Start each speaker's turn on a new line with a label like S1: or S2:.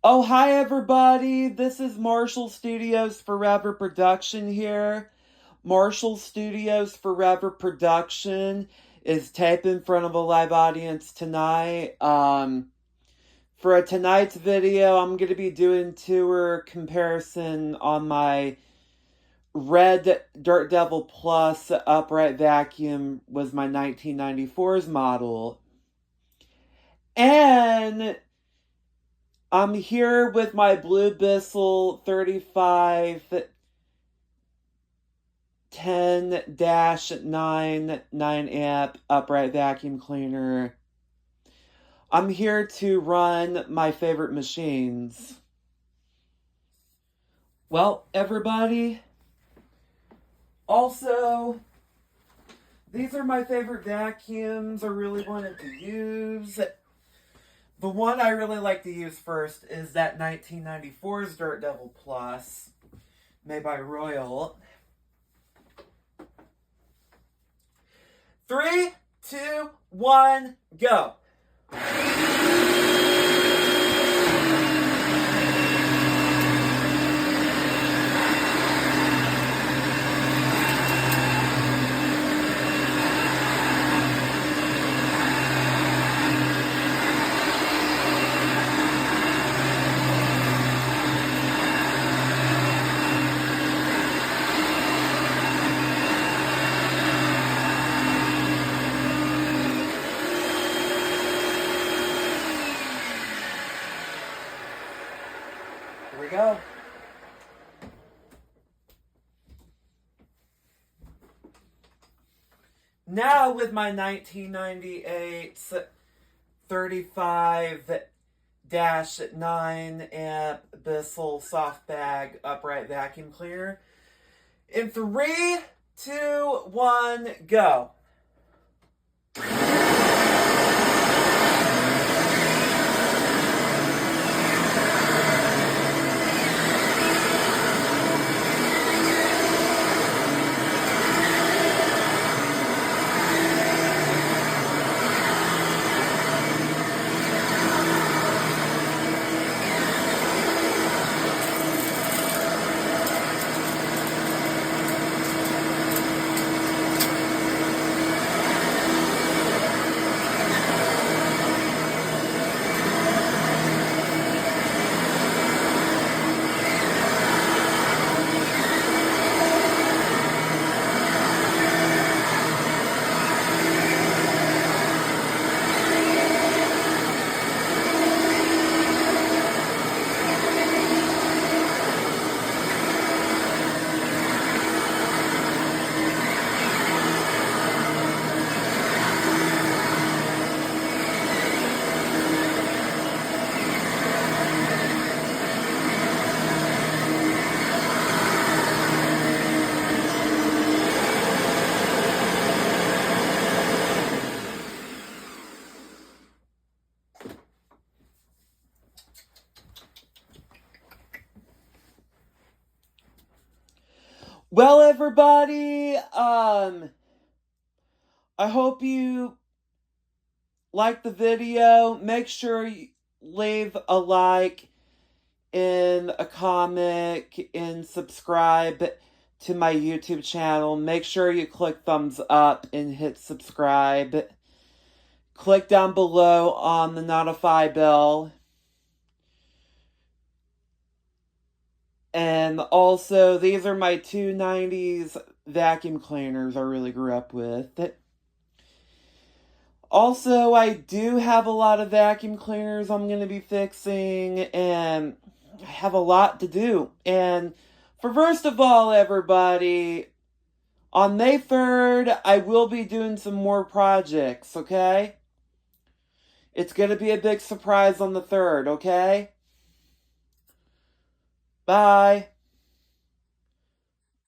S1: Oh, hi everybody. This is Marshall Studios Forever Production here. Marshall Studios Forever Production is taped in front of a live audience tonight. For tonight's video, I'm going to be doing tour comparison on my red Dirt Devil Plus upright vacuum was my 1994's model. And I'm here with my Blue Bissell 3510-9 9-amp upright vacuum cleaner. I'm here to run my favorite machines. Well, everybody, also, these are my favorite vacuums I really wanted to use. The one I really like to use first is that 1994's Dirt Devil Plus, made by Royal. 3, 2, 1, go! Here we go. Now with my 1998 35-9 amp Bissell soft bag upright vacuum cleaner. In 3, 2, 1, go. Well, everybody, I hope you like the video. Make sure you leave a like and a comment and subscribe to my YouTube channel. Make sure you click thumbs up and hit subscribe. Click down below on the notify bell. And also, these are my two 90s vacuum cleaners I really grew up with. Also, I do have a lot of vacuum cleaners I'm going to be fixing, and I have a lot to do. And for first of all, everybody, on May 3rd, I will be doing some more projects, okay? It's going to be a big surprise on the 3rd, okay? Bye.